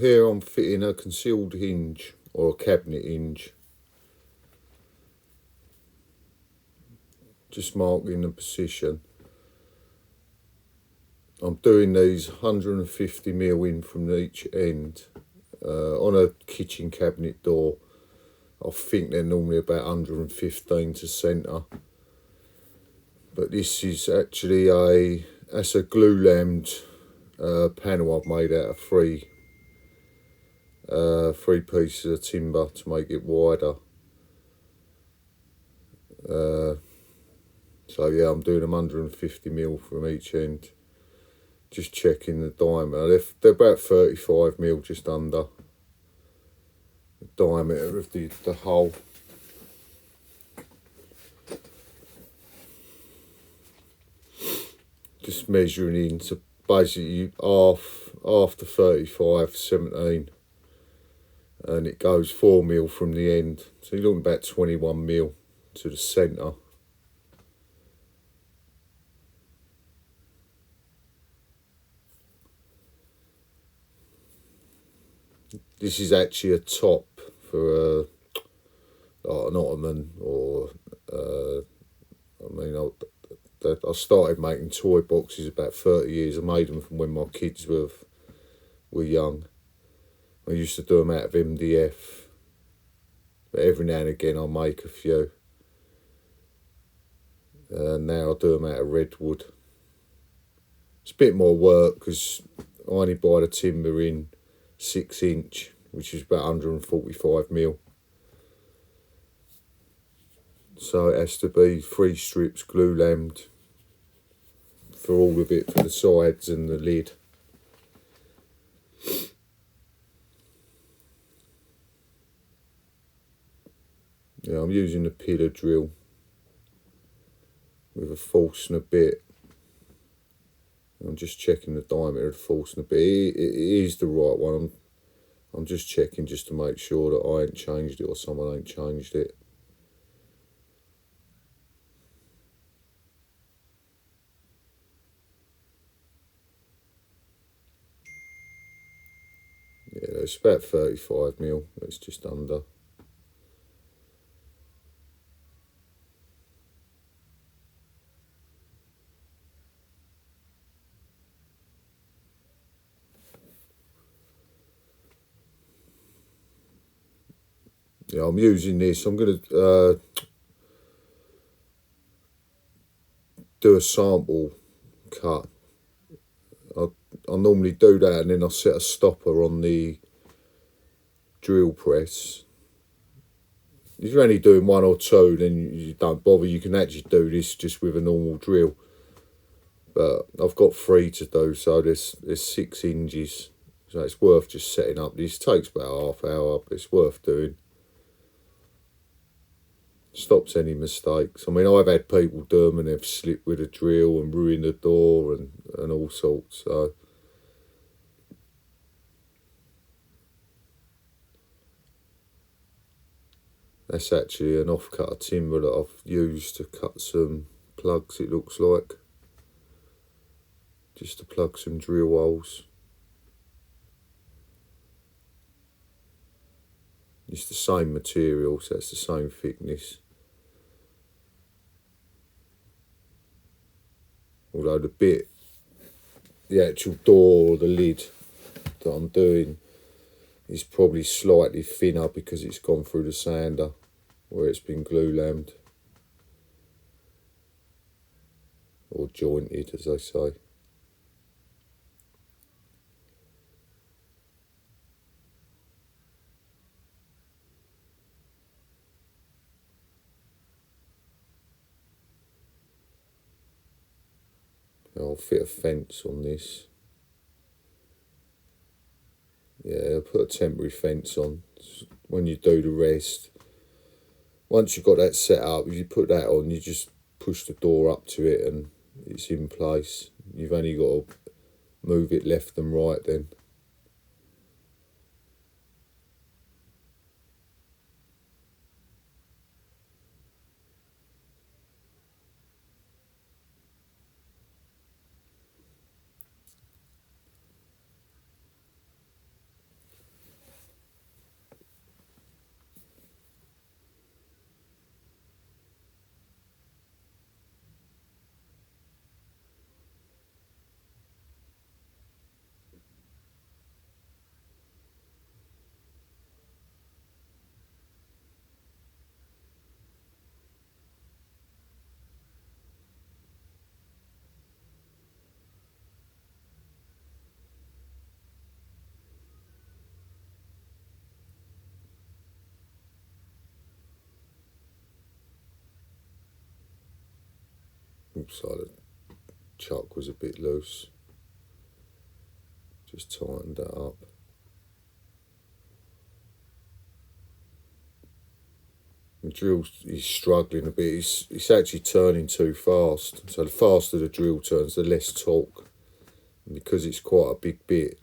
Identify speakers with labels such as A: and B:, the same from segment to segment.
A: here I'm fitting a concealed hinge or a cabinet hinge. Just marking the position. I'm doing these 150mm in from each end. On a kitchen cabinet door, I think they're normally about 115 to centre. But this is actually that's a glue lammed panel I've made out of three pieces of timber to make it wider. So yeah, I'm doing them 150mm from each end. Just checking the diameter. They're about 35mm, just under the diameter of the hole. Just measuring into basically half the 35, 17, and it goes 4mm from the end. So you're looking about 21mm to the centre. This is actually a top for an ottoman, or I started making toy boxes about 30 years. I made them from when my kids were young. I used to do them out of MDF, but every now and again I make a few. Now I do them out of redwood. It's a bit more work because I only buy the timber in 6-inch, which is about 145mm. So it has to be 3 strips glue lammed for all of it, for the sides and the lid. Yeah, I'm using a pillar drill with a Forstner bit. I'm just checking the diameter of the Forstner bit. It is the right one. I'm just checking just to make sure that I ain't changed it or someone ain't changed it. Yeah, it's about 35mm. It's just under. Yeah, I'm using this. I'm going to do a sample cut. I normally do that and then I set a stopper on the drill press. If you're only doing 1 or 2, then you don't bother. You can actually do this just with a normal drill. But I've got 3 to do, so there's 6 hinges. So it's worth just setting up. This takes about half hour, but it's worth doing. Stops any mistakes. I mean, I've had people do them and they've slipped with a drill and ruined the door and all sorts. So that's actually an offcut of timber that I've used to cut some plugs, it looks like. Just to plug some drill holes. It's the same material, so it's the same thickness. Although the actual door or the lid that I'm doing is probably slightly thinner because it's gone through the sander where it's been glue lammed. Or jointed, as they say. I'll fit a fence on this. Yeah, I'll put a temporary fence on when you do the rest. Once you've got that set up, if you put that on, you just push the door up to it and it's in place. You've only got to move it left and right then. Looks like the chuck was a bit loose. Just tightened that up. The drill is struggling a bit. It's actually turning too fast. So the faster the drill turns, the less torque. And because it's quite a big bit,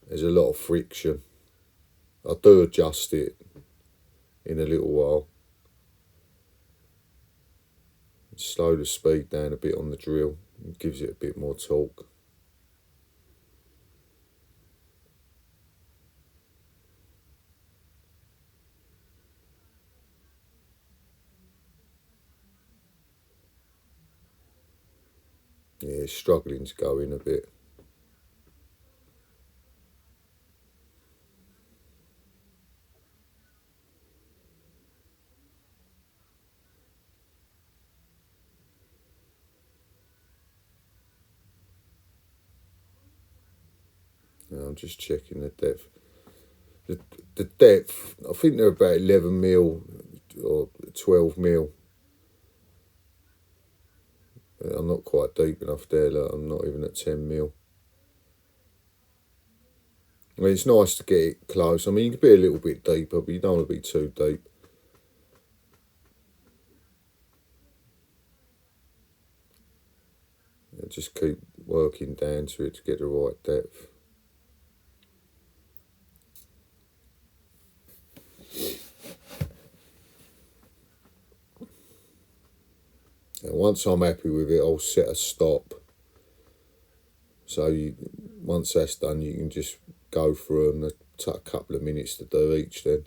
A: there's a lot of friction. I do adjust it in a little while. Slow the speed down a bit on the drill. It gives it a bit more torque. Yeah, it's struggling to go in a bit. Now I'm just checking the depth. The depth, I think they're about 11 mil or 12 mil. I'm not quite deep enough there. Look, I'm not even at 10 mil. I mean, it's nice to get it close. I mean, you can be a little bit deeper, but you don't want to be too deep. And just keep working down to it to get the right depth. And once I'm happy with it, I'll set a stop. So once that's done, you can just go through them. It'll take a couple of minutes to do each then.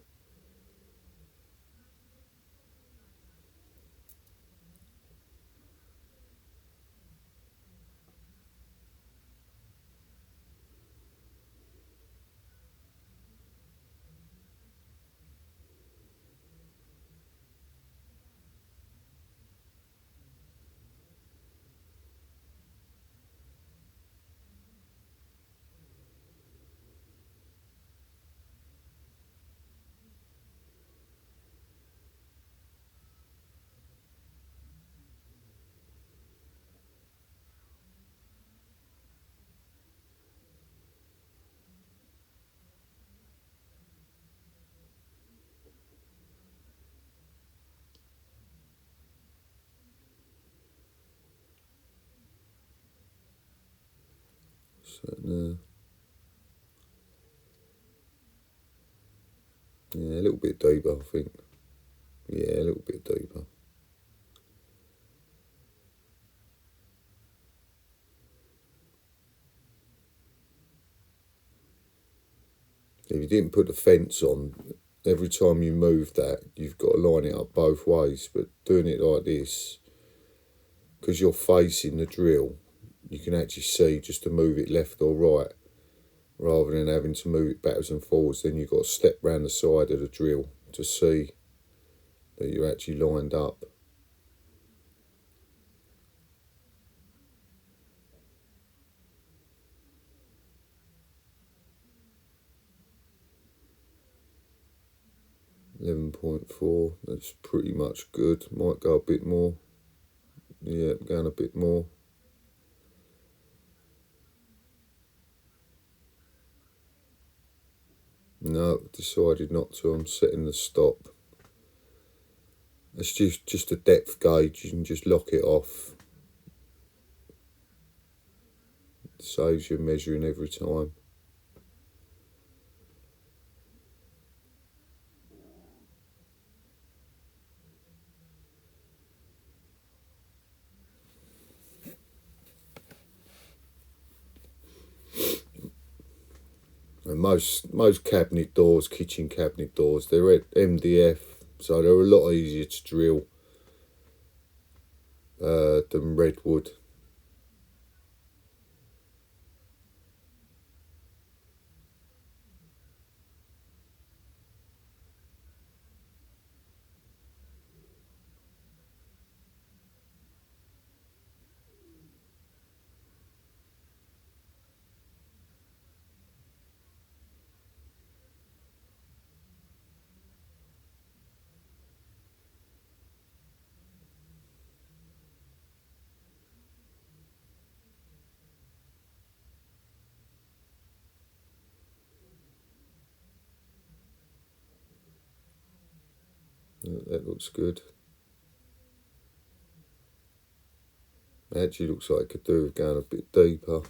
A: So, yeah, a little bit deeper, I think. Yeah, a little bit deeper. If you didn't put the fence on, every time you move that, you've got to line it up both ways. But doing it like this, because you're facing the drill, you can actually see just to move it left or right, rather than having to move it backwards and forwards. Then you've got to step round the side of the drill to see that you're actually lined up. .4, that's pretty much good. Might go a bit more. Yeah, going a bit more. No, decided not to. I'm setting the stop. It's just a depth gauge. You can just lock it off. It saves you measuring every time. And most cabinet doors, kitchen cabinet doors, they're at MDF, so they're a lot easier to drill than redwood. That looks good. It actually looks like it could do with going a bit deeper.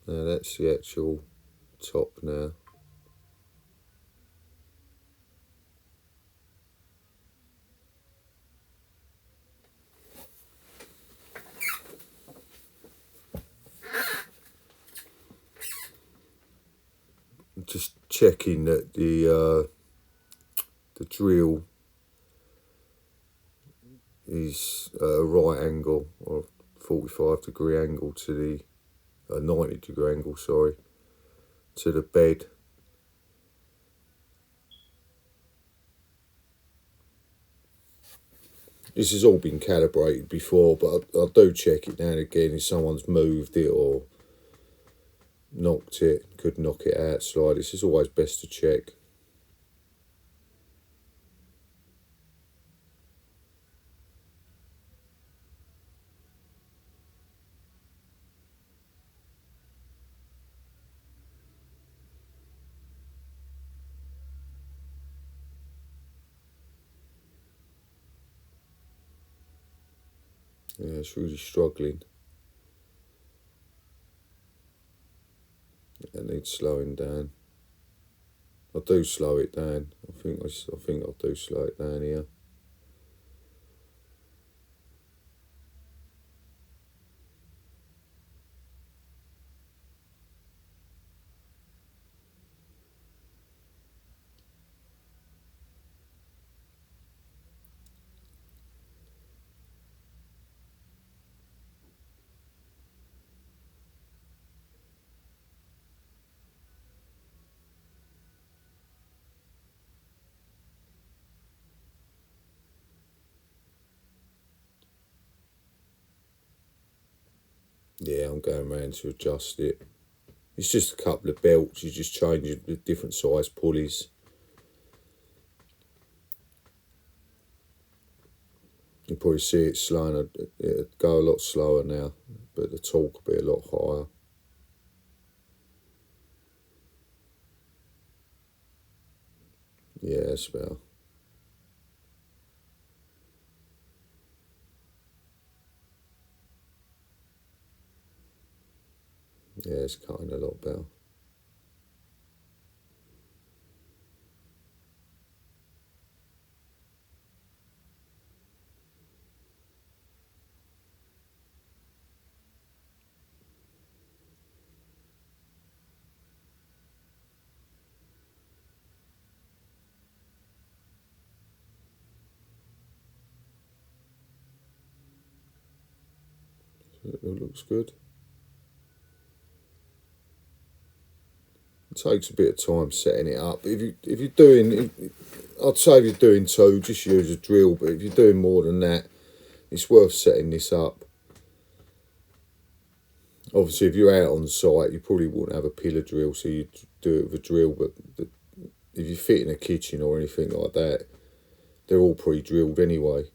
A: Now that's the actual top now. Just checking that the drill is at a right angle, or 45-degree angle to the 90-degree angle, sorry, to the bed. This has all been calibrated before, but I do check it now and again if someone's moved it or knocked it, could knock it out slightly. This is always best to check. Yeah, it's really struggling. It needs slowing down. I do slow it down. I think I do slow it down here. Yeah, I'm going around to adjust it. It's just a couple of belts. You just change it with different size pulleys. You probably see it slowing. It'll go a lot slower now, but the torque will be a lot higher. Yeah, that's better. Yeah, it's cutting a lot better. It looks good. It takes a bit of time setting it up. If you're doing, I'd say if you're doing two, just use a drill. But if you're doing more than that, it's worth setting this up. Obviously, if you're out on site, you probably wouldn't have a pillar drill, so you'd do it with a drill. But if you fit in a kitchen or anything like that, they're all pre-drilled anyway.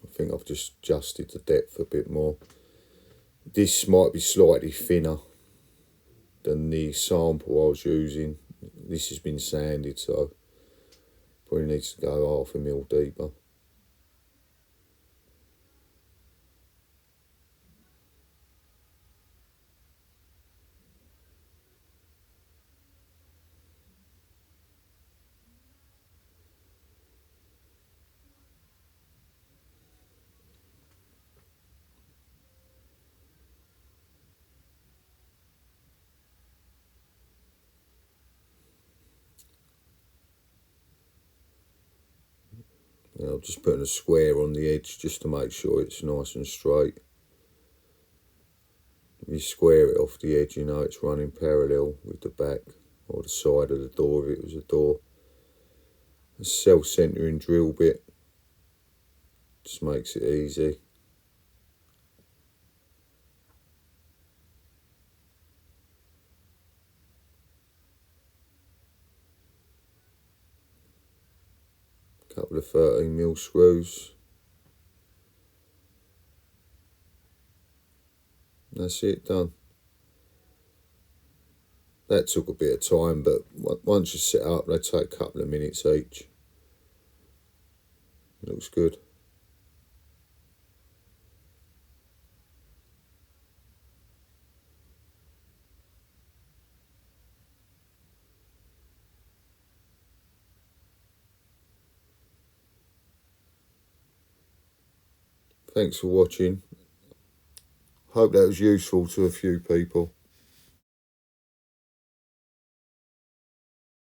A: I think I've just adjusted the depth a bit more. This might be slightly thinner than the sample I was using. This has been sanded, so probably needs to go 1/2 mil deeper. I'm just putting a square on the edge just to make sure it's nice and straight. If you square it off the edge, you know it's running parallel with the back or the side of the door if it was a door. The self-centering drill bit just makes it easy. Couple of 13mm screws. That's it, done. That took a bit of time, but once you set up, they take a couple of minutes each. Looks good. Thanks for watching. Hope that was useful to a few people.